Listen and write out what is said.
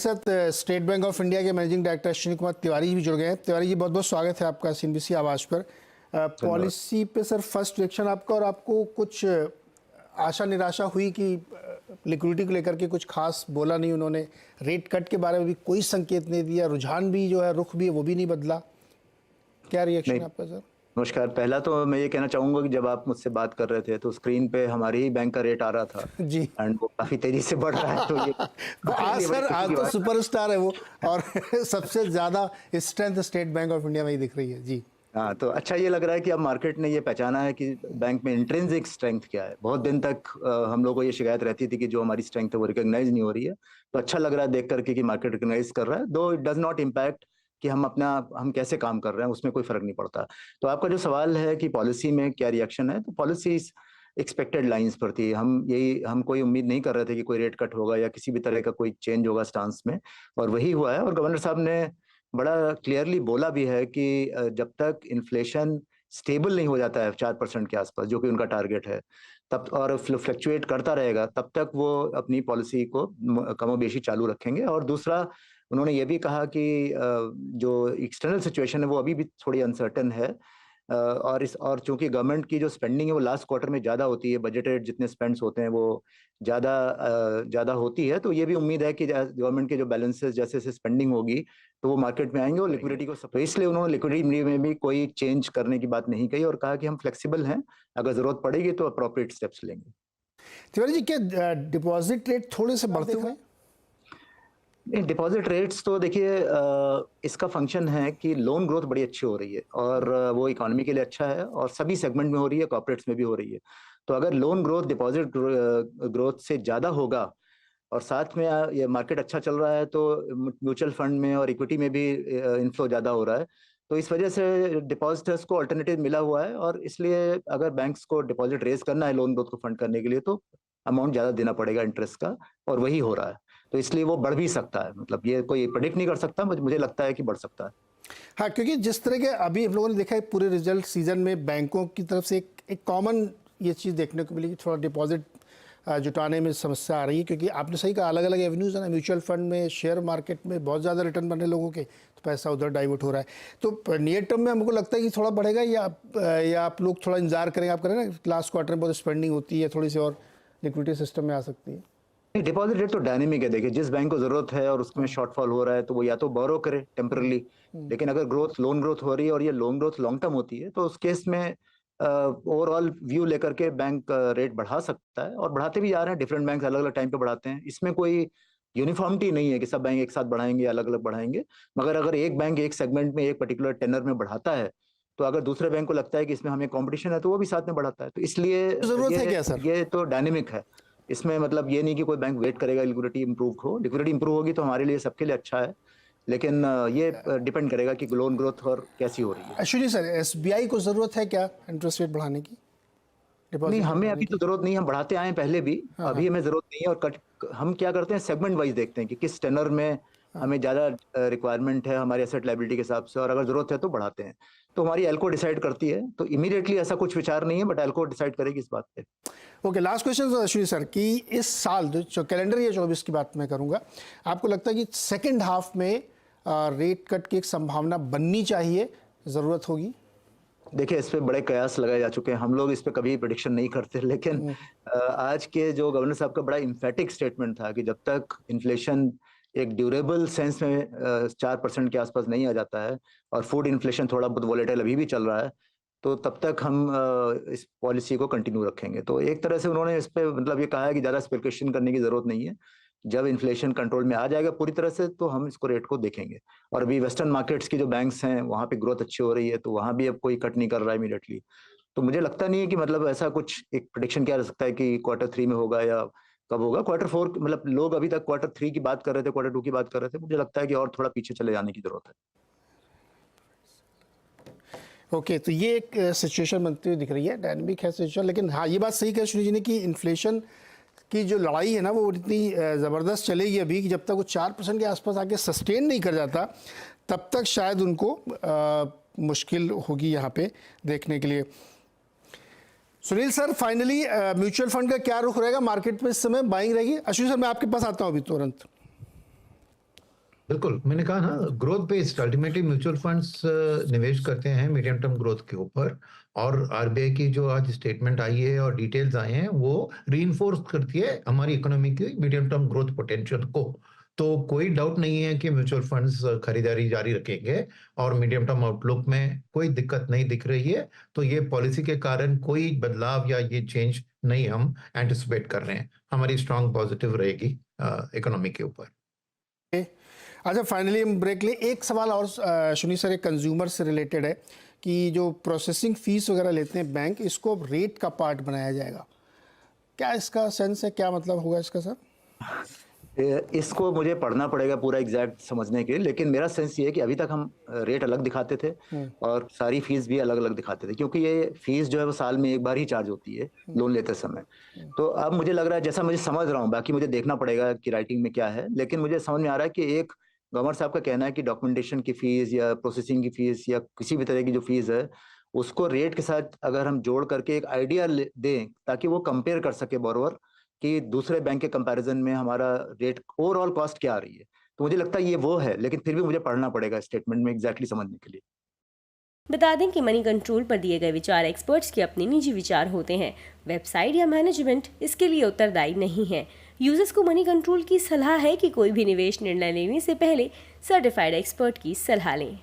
साथ state bank of India के managing director Ashwini Kumar Tiwari ji भी जुड़ गए हैं। तिवारी जी, बहुत बहुत स्वागत है आपका सीएनबीसी आवाज़ पर। पॉलिसी पे सर फर्स्ट रिएक्शन आपका, और आपको कुछ आशा निराशा हुई कि लिक्विडिटी को लेकर के कुछ खास बोला नहीं उन्होंने, रेट कट के बारे में भी कोई संकेत नहीं दिया, रुझान भी जो है, रुख भी है वो भी नहीं बदला, क्या रिएक्शन है आपका सर? नमस्कार। पहला तो मैं ये कहना चाहूंगा कि जब आप मुझसे बात कर रहे थे तो स्क्रीन पे हमारे ही बैंक का रेट आ रहा था जी, एंड वो काफी तेजी से बढ़ रहा है। तो ये आज सर, आज तो सुपरस्टार है वो, और सबसे ज्यादा strength state bank of India में ही दिख रही है जी। हाँ, तो अच्छा ये लग रहा है कि अब मार्केट ने ये पहचाना है कि बैंक में इंट्रिंसिक स्ट्रेंथ क्या है। बहुत दिन तक हम लोगों को ये शिकायत रहती थी कि जो हमारी स्ट्रेंथ है वो रिकॉग्नाइज नहीं हो रही है। तो अच्छा लग रहा है देख करके कि मार्केट रिकॉग्नाइज कर रहा है, दो इट डज नॉट इम्पैक्ट कि हम कैसे काम कर रहे हैं, उसमें कोई फर्क नहीं पड़ता। तो आपका जो सवाल है कि पॉलिसी में क्या रिएक्शन है, तो पॉलिसी एक्सपेक्टेड लाइंस पर थी। हम कोई उम्मीद नहीं कर रहे थे कि कोई रेट कट होगा या किसी भी तरह का कोई चेंज होगा स्टांस में, और वही हुआ है। और गवर्नर साहब ने बड़ा क्लियरली बोला भी है कि जब तक इन्फ्लेशन स्टेबल नहीं हो जाता है 4% के आसपास, जो कि उनका टारगेट है, तब और फ्लक्चुएट करता रहेगा, तब तक वो अपनी पॉलिसी को कमोबेशी चालू रखेंगे। और दूसरा, उन्होंने ये भी कहा कि जो एक्सटर्नल सिचुएशन है वो अभी भी थोड़ी अनसर्टन है, और चूंकि गवर्नमेंट की जो स्पेंडिंग है वो लास्ट क्वार्टर में ज़्यादा होती है, बजटेड जितने स्पेंड्स होते हैं वो ज़्यादा होती है। तो ये भी उम्मीद है कि गवर्नमेंट के जो बैलेंसेस जैसे जैसे स्पेंडिंग होगी तो वो मार्केट में आएंगे और लिक्विडिटी को तो इसलिए उन्होंने लिक्विडिटी में भी कोई चेंज करने की बात नहीं कही और कहा कि हम फ्लेक्सिबल हैं, अगर जरूरत पड़ेगी तो अप्रोप्रिएट स्टेप्स लेंगे। तिवारी जी, क्या डिपॉजिट रेट थोड़े से बढ़ते हुए? डिपॉजिट रेट्स तो देखिए, इसका फंक्शन है कि लोन ग्रोथ बड़ी अच्छी हो रही है और वो इकोनॉमी के लिए अच्छा है और सभी सेगमेंट में हो रही है, कॉर्पोरेट्स में भी हो रही है। तो अगर लोन ग्रोथ डिपॉजिट ग्रोथ से ज़्यादा होगा और साथ में ये मार्केट अच्छा चल रहा है तो म्यूचुअल फंड में और इक्विटी में भी इनफ्लो ज़्यादा हो रहा है, तो इस वजह से डिपॉजिटर्स को अल्टरनेटिव मिला हुआ है। और इसलिए अगर बैंक्स को डिपॉजिट रेज करना है लोन ग्रोथ को फंड करने के लिए तो अमाउंट ज़्यादा देना पड़ेगा इंटरेस्ट का, और वही हो रहा है। तो इसलिए वो बढ़ भी सकता है, मतलब ये कोई प्रेडिक्ट नहीं कर सकता, मुझे लगता है कि बढ़ सकता है। हाँ, क्योंकि जिस तरह के अभी हम लोगों ने देखा है पूरे रिजल्ट सीजन में बैंकों की तरफ से एक कॉमन ये चीज़ देखने को मिली कि थोड़ा डिपॉजिट जुटाने में समस्या आ रही है, क्योंकि आपने सही कहा, अलग अलग एवेन्यूज़ है ना, म्यूचुअल फंड में, शेयर मार्केट में बहुत ज़्यादा रिटर्न बने लोगों के, तो पैसा उधर डाइवर्ट हो रहा है। तो नियर टर्म में हमको लगता है कि थोड़ा बढ़ेगा, या आप लोग थोड़ा इंतजार करेंगे? आप करें ना, लास्ट क्वार्टर में बहुत स्पेंडिंग होती है, थोड़ी सी और लिक्विडिटी सिस्टम में आ सकती है। डिपॉजिट रेट तो डायनेमिक है। देखिए, जिस बैंक को जरूरत है और उसमें शॉर्टफॉल हो रहा है तो वो या तो बोरो करे टेम्परली, लेकिन अगर लोन ग्रोथ हो रही है और ये लोन ग्रोथ लॉन्ग टर्म होती है तो उस केस में ओवरऑल व्यू लेकर के बैंक रेट बढ़ा सकता है, और बढ़ाते भी जा रहे हैं। डिफरेंट बैंक अलग अलग टाइम पे बढ़ाते हैं, इसमें कोई यूनिफॉर्मिटी नहीं है कि सब बैंक एक साथ बढ़ाएंगे, अलग अलग बढ़ाएंगे। मगर अगर एक बैंक एक सेगमेंट में एक पर्टिकुलर टेनर में बढ़ाता है तो अगर दूसरे बैंक को लगता है कि इसमें हमें कंपटीशन है तो वो भी साथ में बढ़ाता है। तो इसलिए जरूरत है क्या सर? ये तो डायनेमिक है। इसमें मतलब ये नहीं कि कोई बैंक वेट करेगा लिक्विडिटी इंप्रूव हो। लिक्विडिटी इंप्रूव होगी तो हमारे लिए, सबके लिए अच्छा है, लेकिन ये डिपेंड करेगा कि लोन ग्रोथ और कैसी हो रही है। अश्विनी सर, एसबीआई को ज़रूरत है क्या इंटरेस्ट रेट बढ़ाने की? नहीं, हमें अभी तो जरूरत नहीं है, हम बढ़ाते आए पहले भी, अभी हमें जरूरत नहीं है। और हम क्या करते हैं, सेगमेंट वाइज देखते हैं कि किस टेनर में हमें ज्यादा रिक्वायरमेंट है हमारे एसेट लायबिलिटी के हिसाब से, और अगर जरूरत है तो बढ़ाते हैं। तो हमारी एल्को डिसाइड करती है, तो इमीडिएटली ऐसा कुछ विचार नहीं है, बट एल्को डिसाइड करेगी इस बात पे। Okay, last question Ashwini sir, कि इस साल जो कैलेंडर ईयर 24 की बात मैं करूंगा, आपको लगता है कि सेकेंड हाफ में रेट कट की एक संभावना बननी चाहिए, ज़रूरत होगी? देखिए, इस पे बड़े कयास लगाए जा चुके हैं, हम लोग इस पे कभी प्रेडिक्शन नहीं करते, लेकिन आज के जो गवर्नर साहब का बड़ा इम्फेटिक स्टेटमेंट था कि जब तक इन्फ्लेशन एक ड्यूरेबल सेंस में 4% के आसपास नहीं आ जाता है, और फूड इन्फ्लेशन थोड़ा बहुत वोलेटाइल अभी भी चल रहा है, तो तब तक हम इस पॉलिसी को कंटिन्यू रखेंगे। तो एक तरह से उन्होंने इस पे मतलब ये कहा है कि ज़्यादा स्पेकुलेशन करने की ज़रूरत नहीं है, जब इन्फ्लेशन कंट्रोल में आ जाएगा पूरी तरह से तो हम इसको रेट को देखेंगे। और अभी वेस्टर्न मार्केट्स की जो बैंक्स हैं वहाँ पे ग्रोथ अच्छी हो रही है, तो वहाँ भी अब कोई कट नहीं कर रहा है इमीडिएटली। तो मुझे लगता नहीं है कि मतलब ऐसा कुछ एक प्रेडिक्शन किया जा सकता है कि Q3 में होगा या कब होगा। Q4 मतलब लोग अभी तक Q3 की बात कर रहे थे, Q2 की बात कर रहे थे, मुझे लगता है कि और थोड़ा पीछे चले जाने की जरूरत है। ओके, तो ये एक सिचुएशन बनती हुई दिख रही है, डायनेमिक है सिचुएशन। लेकिन हाँ, ये बात सही कहा अश्विनी जी ने कि इन्फ्लेशन की जो लड़ाई है ना, वो इतनी ज़बरदस्त चलेगी अभी कि जब तक वो 4% के आसपास आके सस्टेन नहीं कर जाता, तब तक शायद उनको मुश्किल होगी यहाँ पे देखने के लिए। Sunil sir, finally mutual fund का क्या रुख रहेगा मार्केट में इस समय? बाइंग रहेगी? अश्विनी सर, मैं आपके पास आता हूँ अभी तुरंत। बिल्कुल, मैंने कहा ना growth based ultimately mutual funds निवेश करते हैं मीडियम टर्म ग्रोथ के ऊपर और आरबीआई की जो आज स्टेटमेंट आई है और डिटेल्स आए हैं वो रीइंफोर्स करती है हमारी इकोनॉमी की मीडियम टर्म ग्रोथ पोटेंशियल को। तो कोई डाउट नहीं है कि म्यूचुअल फंड्स खरीदारी जारी रखेंगे और मीडियम टर्म आउटलुक में कोई दिक्कत नहीं दिख रही है। तो ये पॉलिसी के कारण कोई बदलाव या ये चेंज नहीं हम एंटिसिपेट कर रहे हैं। हमारी स्ट्रांग पॉजिटिव रहेगी इकोनॉमी के ऊपर। अच्छा, फाइनली हम ब्रेक लें। एक सवाल और सुनी सर, एक कंज्यूमर से रिलेटेड है कि जो प्रोसेसिंग फीस वगैरह लेते हैं बैंक, इसको रेट का पार्ट बनाया जाएगा, क्या इसका सेंस है, क्या मतलब होगा इसका सर? इसको मुझे पढ़ना पड़ेगा पूरा एग्जैक्ट समझने के लिए, लेकिन मेरा सेंस ये है कि अभी तक हम रेट अलग दिखाते थे और सारी फीस भी अलग अलग दिखाते थे, क्योंकि ये फीस जो है वो साल में एक बार ही चार्ज होती है लोन लेते समय। तो अब मुझे लग रहा है, जैसा मुझे समझ रहा हूँ, बाकी मुझे देखना पड़ेगा कि राइटिंग में क्या है, लेकिन मुझे समझ में आ रहा है कि एक गवर्नर साहब का कहना है कि डॉक्यूमेंटेशन की फीस या प्रोसेसिंग की फीस या किसी भी तरह की जो फीस है उसको रेट के साथ अगर हम जोड़ करके एक आइडिया दें ताकि वो कंपेयर कर सके बोरोवर कि दूसरे बैंक के कंपैरिजन में हमारा रेट ओवरऑल कॉस्ट क्या आ रही है। तो मुझे लगता है ये वो है, लेकिन फिर भी मुझे पढ़ना पड़ेगा स्टेटमेंट में एग्जैक्टली समझने के लिए। बता दें कि मनी कंट्रोल पर दिए गए विचार एक्सपर्ट्स के अपने निजी विचार होते हैं। वेबसाइट या मैनेजमेंट इसके लिए उत्तरदायी नहीं है। यूजर्स को मनी कंट्रोल की सलाह है कि कोई भी निवेश निर्णय लेने से पहले सर्टिफाइड एक्सपर्ट की सलाह लें।